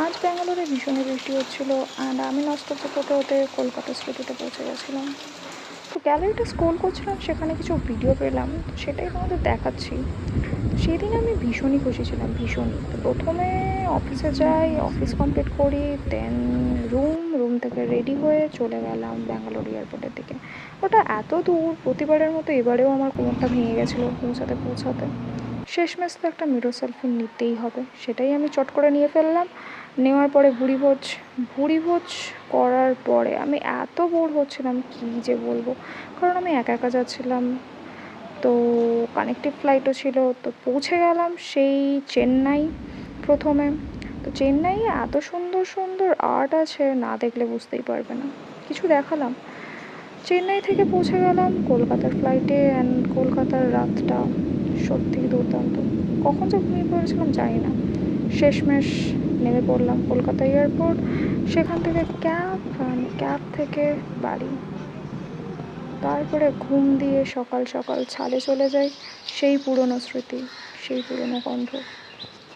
আজ ব্যাঙ্গালোরে ভীষণই বৃষ্টি হচ্ছিল অ্যান্ড আমি নাচ করতে করতে হতে কলকাতা সিটিতে পৌঁছে গেছিলাম। তো গ্যালারিটা স্ক্রোল করছিলাম, সেখানে কিছু ভিডিও পেলাম, তো সেটাই তোমাদের দেখাচ্ছি। সেদিন আমি ভীষণই খুশি ছিলাম, ভীষণই। তো প্রথমে অফিসে যাই, অফিস কমপ্লিট করি, দেন রুম থেকে রেডি হয়ে চলে গেলাম ব্যাঙ্গালোর এয়ারপোর্টের দিকে। ওটা এত দূর, প্রতিবারের মতো এবারেও আমার কোমরটা ভেঙে গেছিলো পৌঁছাতে পৌঁছাতে। শেষমেশ তো একটা মিরর সেলফি নিতেই হবে, সেটাই আমি চট করে নিয়ে ফেললাম। নেওয়ার পরে ভুড়িভোজ করার পরে আমি এত বোর হচ্ছিলাম কী যে বলবো, কারণ আমি একা একা যাচ্ছিলাম। তো কানেক্টিভ ফ্লাইটও ছিল, তো পৌঁছে গেলাম সেই চেন্নাই প্রথমে। তো চেন্নাইয়ে এত সুন্দর সুন্দর আর্ট আছে, না দেখলে বুঝতেই পারবে না। কিছু দেখালাম। চেন্নাই থেকে পৌঁছে গেলাম কলকাতার ফ্লাইটে, অ্যান্ড কলকাতার রাতটা সত্যিই দুর্দান্ত। কখন যে ঘুমিয়ে পড়েছিলাম জানি না। শেষমেশ নেমে পড়লাম কলকাতা এয়ারপোর্ট, সেখান থেকে ক্যাব থেকে বাড়ি। তারপরে ঘুম দিয়ে সকাল সকাল ছাদে চলে যাই। সেই পুরনো স্মৃতি, সেই পুরনো গন্ধ।